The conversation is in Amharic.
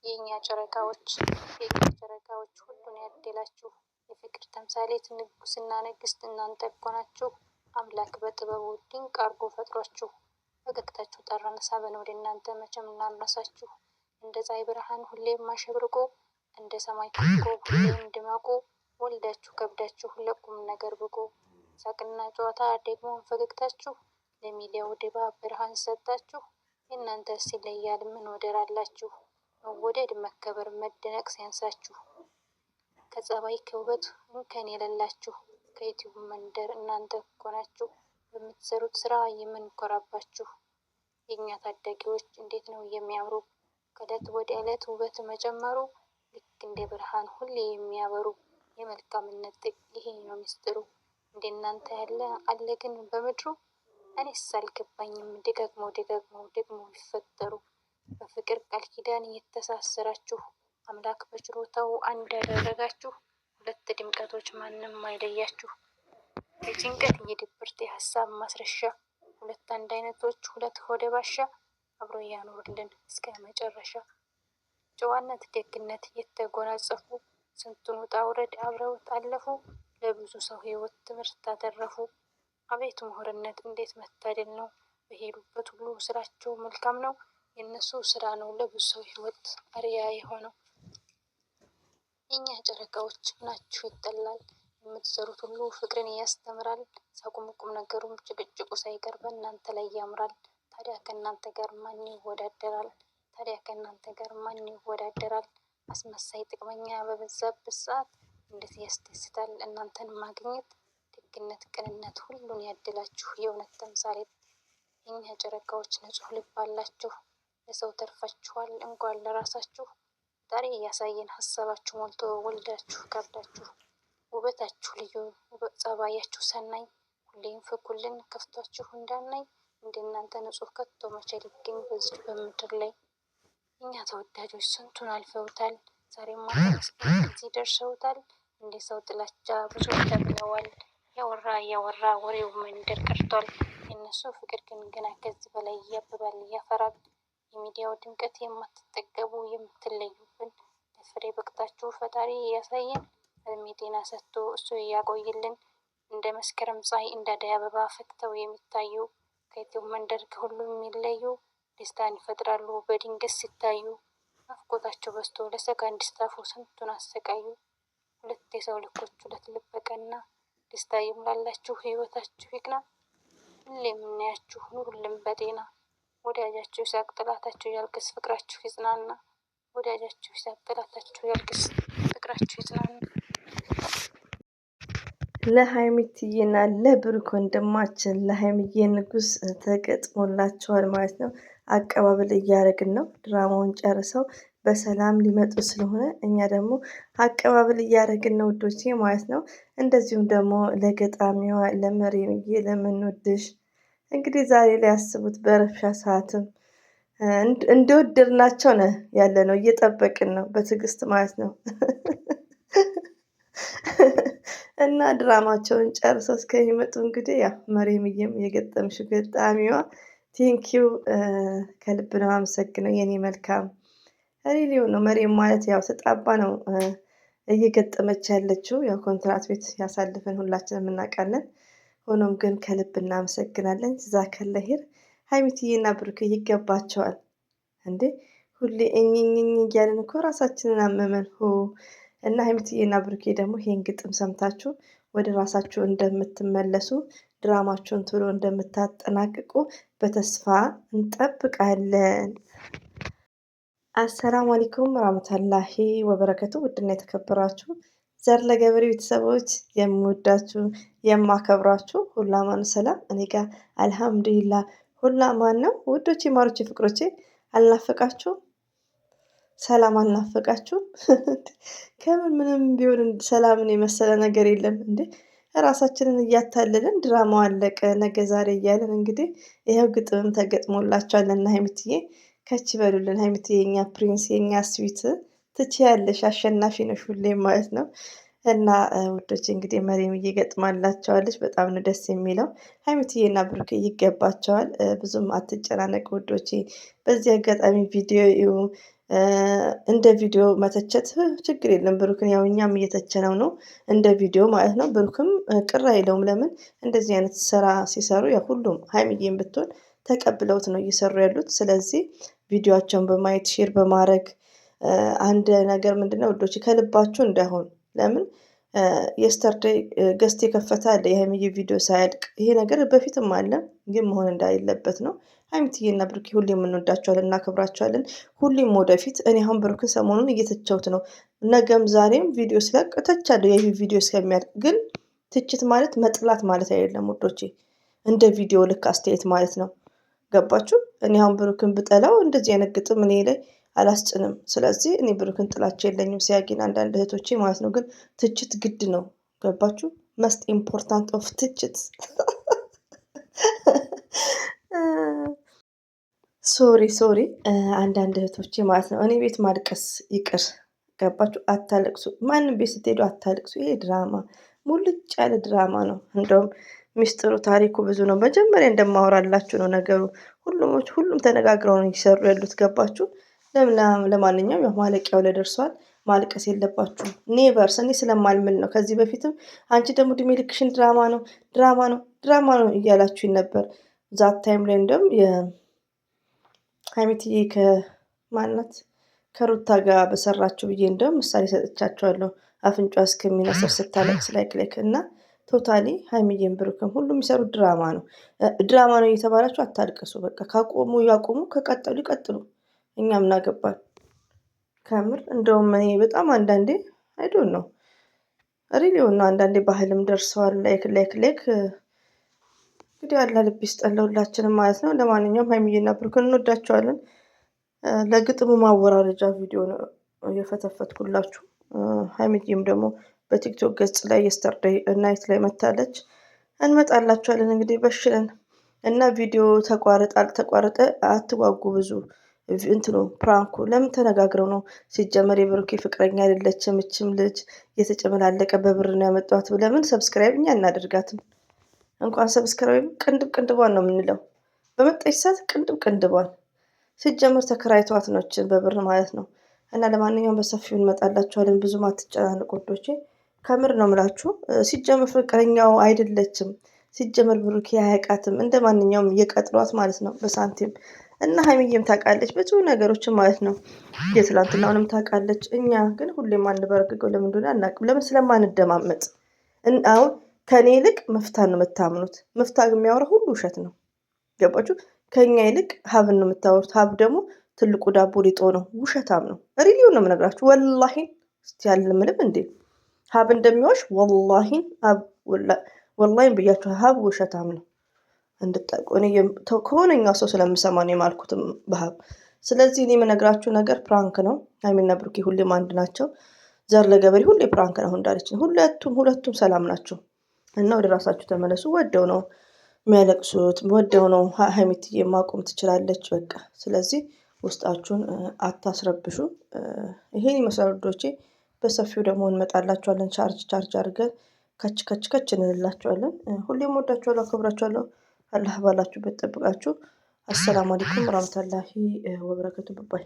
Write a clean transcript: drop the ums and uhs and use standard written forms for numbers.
የኛ ጨረቃዎች ሁሉን ያደላችሁ የፍቅር ተምሳሌት ንጉስና ንግስት እናንተ እኮ ናችሁ። አምላክ በጥበቡ ድንቅ አርጎ ፈጥሯችሁ ፈገግታችሁ ጠራን ሳበን ወደ እናንተ መቼም እናነሳችሁ። እንደ ፀሐይ ብርሃን ሁሌም ማሸብርቆ እንደ ሰማይ ኮከብ ሁሌም ድመቁ። ወልዳችሁ ከብዳችሁ ለቁም ነገር ብቁ። ሳቅና ጨዋታ ደግሞ ፈገግታችሁ ለሚዲያው ድባብ ብርሃን ሰጣችሁ። የእናንተስ ይለያል ምን ወደር አላችሁ። መወደድ መከበር መደነቅ ሲያንሳችሁ ከጸባይ ከውበት እንከን የሌላችሁ ከዩቲዩብ መንደር እናንተ እኮ ናችሁ። በምትሰሩት ስራ የምንኮራባችሁ የእኛ ታዳጊዎች እንዴት ነው የሚያምሩ። ከዕለት ወደ ዕለት ውበት መጨመሩ ልክ እንደ ብርሃን ሁሌ የሚያበሩ የመልካምነት ጥግ ይሄ ነው ምስጢሩ። እንደናንተ ያለ አለ ግን በምድሩ እኔስ አልገባኝም። ደግሞ ይፈጠሩ በፍቅር ቃል ኪዳን የተሳሰራችሁ አምላክ በችሮታው አንድ ያደረጋችሁ ሁለት ድምቀቶች ማንም አይለያችሁ። የጭንቀት የድብርት የሀሳብ ማስረሻ ሁለት አንድ አይነቶች ሁለት ሆደ ባሻ አብሮ ያኖርልን እስከ መጨረሻ። ጨዋነት ደግነት የተጎናጸፉ ስንቱን ውጣ ውረድ አብረው አለፉ። ለብዙ ሰው ህይወት ትምህርት አተረፉ። አቤት ምሁርነት እንዴት መታደል ነው። በሄዱበት ሁሉ ስራቸው መልካም ነው። የእነሱ ስራ ነው ለብዙ ሰው ህይወት አርያ የሆነው። የኛ ጨረቃዎች ናችሁ ይጠላል የምትሰሩት ሁሉ ፍቅርን ያስተምራል። ሳቁም ቁም ነገሩም ጭቅጭቁ ሳይቀር በእናንተ ላይ ያምራል። ታዲያ ከእናንተ ጋር ማን ይወዳደራል? አስመሳይ ጥቅመኛ በበዛበት ሰዓት እንዴት ያስደስታል እናንተን ማግኘት። ደግነት ቅንነት ሁሉን ያድላችሁ የእውነት ተምሳሌት። የኛ ጨረቃዎች ንጹህ ልብ አላችሁ ለሰው ተርፋችኋል እንኳን ለራሳችሁ። ዛሬ ያሳየን ሀሳባችሁ ሞልቶ ወልዳችሁ ከብዳችሁ ውበታችሁ ልዩ ጸባያችሁ ሰናይ። ሁሌም ፍኩልን ከፍቷችሁ እንዳናይ እንደናንተ ንጹህ ከቶ መቼ ሊገኝ በዚች በምድር ላይ። እኛ ተወዳጆች ስንቱን አልፈውታል ዛሬማ ተመስገን እዚህ ደርሰውታል። እንደ ሰው ጥላቻ ብዙ ተብለዋል። ያወራ ወሬው መንደር ቀርቷል። የእነሱ ፍቅር ግን ገና ከዚህ በላይ ያብባል ያፈራል። የሚዲያው ድምቀት የማትጠገቡ የምትለዩብን ለፍሬ በቅታችሁ ፈጣሪ ያሳየን። እድሜ ጤና ሰጥቶ እሱ ያቆይልን። እንደ መስከረም ፀሐይ እንደ አደይ አበባ ፈክተው የሚታዩ ከዩቲዩብ መንደር ከሁሉም የሚለዩ ደስታን ይፈጥራሉ በድንገት ሲታዩ። ናፍቆታቸው በዝቶ ለሰከንድ ስታፉ ስንቱን አሰቃዩ። ሁለት የሰው ልኮች ሁለት ልበቀና ደስታ ይሙላላችሁ ህይወታችሁ ይቅና። ሁሌ የምናያችሁ ኑሩልን በጤና። ወዳጃችሁ ይሳቅ ጠላታችሁ ያልቅስ ፍቅራችሁ ይጽናና። ወዳጃችሁ ይሳቅ ጠላታችሁ ያልቅስ ፍቅራችሁ ይጽናና። ለሀይሚትዬና ለብሩክ ወንድማችን ለሀይሚዬ ንጉስ ተገጥሞላቸዋል ማለት ነው። አቀባበል እያደረግን ነው። ድራማውን ጨርሰው በሰላም ሊመጡ ስለሆነ እኛ ደግሞ አቀባበል እያደረግን ነው ውዶቼ ማለት ነው። እንደዚሁም ደግሞ ለገጣሚዋ ለመሪምዬ ለምንወድሽ እንግዲህ ዛሬ ላይ ያስቡት በረብሻ ሰዓትም እንደወደድናቸው ነው ያለ ነው። እየጠበቅን ነው በትዕግስት ማለት ነው። እና ድራማቸውን ጨርሰው እስከሚመጡ እንግዲህ ያው መሪምዬም የገጠምሽ ገጣሚዋ ቴንኪው ከልብ ነው አመሰግነው የኔ መልካም ሪሊዮ ነው። መሪም ማለት ያው ተጣባ ነው እየገጠመች ያለችው ያው ኮንትራት ቤት ያሳልፈን ሁላችንም እናውቃለን። ሆኖም ግን ከልብ እናመሰግናለን። ዛከለሂር ሀይሚትዬና ብሩክ ይገባቸዋል እንዴ ሁሌ እኝኝኝ እያልን እኮ ራሳችንን አመመን እና ሀይሚትዬና ብሩኬ ደግሞ ይሄን ግጥም ሰምታችሁ ወደ ራሳችሁ እንደምትመለሱ ድራማችሁን ቶሎ እንደምታጠናቅቁ በተስፋ እንጠብቃለን። አሰላሙ አለይኩም ወራህመቱላሂ ወበረከቱ። ውድና የተከበራችሁ ዘር ለገበሬ ቤተሰቦች የምወዳችሁ የማከብራችሁ ሁሉ አማን ሰላም፣ እኔ ጋር አልሐምዱሊላህ ሁሉ አማን ነው። ውዶቼ ማሮቼ ፍቅሮቼ አልናፈቃችሁም? ሰላም አልናፈቃችሁም? ከምን ምንም ቢሆን ሰላምን የመሰለ ነገር የለም እንዴ። ራሳችንን እያታለልን ድራማው አለቀ ነገ ዛሬ እያለን እንግዲህ ይኸው ግጥምም ተገጥሞላችኋል እና ሀይሚትዬ ከች በሉልን። ሀይሚትዬ የኛ ፕሪንስ የኛ ስዊት ትችያለሽ፣ አሸናፊ ነሽ ሁሌም ማለት ነው። እና ውዶቼ እንግዲህ መሪም እየገጥማላቸዋለች በጣም ነው ደስ የሚለው። ሀይሚትዬና ብሩክ ይገባቸዋል። ብዙም አትጨናነቅ ውዶቼ። በዚህ አጋጣሚ ቪዲዮ እንደ ቪዲዮ መተቸት ችግር የለም። ብሩክን ያው እኛም እየተቸነው ነው እንደ ቪዲዮ ማለት ነው። ብሩክም ቅር አይለውም። ለምን እንደዚህ አይነት ስራ ሲሰሩ ያው ሁሉም ሀይሚዬም ብትሆን ተቀብለውት ነው እየሰሩ ያሉት። ስለዚህ ቪዲዮቸውን በማየት ሼር በማድረግ አንድ ነገር ምንድነው ውዶች ከልባችሁ እንዳይሆን። ለምን የስተርዴይ ገስት የከፈተ አለ የሀይሚዬ ቪዲዮ ሳያልቅ። ይሄ ነገር በፊትም አለ ግን መሆን እንዳሌለበት ነው። ሀይሚዬና ብሩኬ ሁሌም እንወዳቸዋለን እናከብራቸዋለን። ሁሌም ወደፊት እኔ አሁን ብሩክን ሰሞኑን እየተቸውት ነው። ነገም ዛሬም ቪዲዮ ስለቅ እተቻለሁ ይህ ቪዲዮ እስከሚያልቅ። ግን ትችት ማለት መጥላት ማለት አይደለም ውዶቼ። እንደ ቪዲዮ ልክ አስተያየት ማለት ነው። ገባችሁ? እኔ አሁን ብሩክን ብጠላው እንደዚህ አይነት ግጥም እኔ ላይ አላስጭንም። ስለዚህ እኔ ብሩክን ጥላቸው የለኝም። ሲያጊን አንዳንድ እህቶቼ ማለት ነው። ግን ትችት ግድ ነው። ገባችሁ? መስት ኢምፖርታንት ኦፍ ትችት ሶሪ አንዳንድ እህቶቼ ማለት ነው። እኔ ቤት ማልቀስ ይቅር። ገባችሁ? አታለቅሱ። ማንም ቤት ስትሄዱ አታለቅሱ። ይሄ ድራማ ሙልጭ ያለ ድራማ ነው። እንደውም ሚስጥሩ ታሪኩ ብዙ ነው። መጀመሪያ እንደማወራላችሁ ነው ነገሩ። ሁሉም ተነጋግረው ነው እየሰሩ ያሉት። ገባችሁ? ለማንኛውም ያው ማለቂያው ላይ ደርሷል። ማልቀስ የለባችሁም። ኔቨርስ እኔ ስለማልምል ነው። ከዚህ በፊትም አንቺ ደግሞ እድሜ ልክሽን ድራማ ነው እያላችሁኝ ነበር። ዛት ታይም ላይ እንደውም ሀይሚትዬ ከማናት ከሩታ ጋር በሰራችሁ ብዬ እንደውም ምሳሌ ሰጥቻቸዋለሁ። አፍንጫ እስከሚነስር ስታለቅስ ላይክ እና ቶታሊ ሀይሚዬን ብሩክም ሁሉም የሚሰሩት ድራማ ነው። ድራማ ነው እየተባላችሁ አታልቅሱ። በቃ ካቆሙ ያቆሙ፣ ከቀጠሉ ይቀጥሉ። እኛ ምን አገባን? ከምር እንደውም እኔ በጣም አንዳንዴ አይዶን ነው ሪሊዮን ነው አንዳንዴ ባህልም ደርሰዋል። ላይክ እንግዲህ አላ ልብ ይስጠን ለሁላችንም ማለት ነው። ለማንኛውም ሀይሚዬና ብሩክን እንወዳቸዋለን። ለግጥሙ ማወራረጃ ቪዲዮ ነው የፈተፈትኩላችሁ። ሀይሚዬም ደግሞ በቲክቶክ ገጽ ላይ የስተርዴይ ናይት ላይ መታለች። እንመጣላችኋለን እንግዲህ በሽለን እና ቪዲዮ ተቋረጠ አልተቋረጠ አትጓጉ። ብዙ እንትኑ ፕራንኩ ለምን ተነጋግረው ነው ሲጀመር። የብሩኬ ፍቅረኛ አይደለችም እችም ልጅ የተጨመላለቀ በብር ነው ያመጣኋት። ለምን ሰብስክራይብ እኛ እናደርጋትም? እንኳን ሰብስክራይብ ቅንድቧን ነው የምንለው። በመጣች ሰዓት ቅንድቧን ሲጀመር ተከራይቷት ነችን በብር ማለት ነው። እና ለማንኛውም በሰፊው እንመጣላችኋለን። ብዙም አትጨናነቁ ወዶቼ። ከምር ነው ምላችሁ። ሲጀመር ፍቅረኛው አይደለችም። ሲጀመር ብሩኬ አያውቃትም። እንደ ማንኛውም እየቀጥሏት ማለት ነው በሳንቲም። እና ሀይሚዬም ታውቃለች ብዙ ነገሮችን ማለት ነው። የትላንትናውንም ታውቃለች። እኛ ግን ሁሌም አንበረግገው ለምን እንደሆነ አናውቅም። ለምን ስለማንደማመጥ። አሁን ከእኔ ይልቅ መፍታን ነው የምታምኑት። መፍታ የሚያወራ ሁሉ ውሸት ነው። ገባችሁ? ከኛ ይልቅ ሀብን ነው የምታወሩት። ሀብ ደግሞ ትልቁ ዳቦ ሊጦ ነው። ውሸታም ነው። ሪሊዮ ነው የምነግራችሁ። ወላሂን እስቲ ያልምልም እንዴ ሀብ እንደሚዋሽ ወላሂን ወላሂን ብያችሁ። ሀብ ውሸታም ነው እንድጠቁ። እኔ ከሆነኛው ሰው ስለምሰማ ነው የማልኩትም በሀብ። ስለዚህ እኔ የምነግራችሁ ነገር ፕራንክ ነው። ሀይሚና ብሩኬ ሁሌም አንድ ናቸው። ዘር ለገበሬ ሁሌ ፕራንክ ነው እንዳለች ነው። ሁለቱም ሰላም ናቸው። እና ወደ ራሳችሁ ተመለሱ። ወደው ነው የሚያለቅሱት። ወደው ነው ሀይሚትዬ ማቆም ትችላለች። በቃ ስለዚህ ውስጣችሁን አታስረብሹ። ይሄን ይመስላል ውዶቼ። በሰፊው ደግሞ እንመጣላችኋለን። ቻርጅ አድርገን ከች እንላችኋለን። ሁሌም ወዳችኋለሁ፣ አከብራችኋለሁ። አላህ ባላችሁበት ጠብቃችሁ። አሰላሙ አለይኩም ወራህመቱላሂ ወበረከቱ። ባይ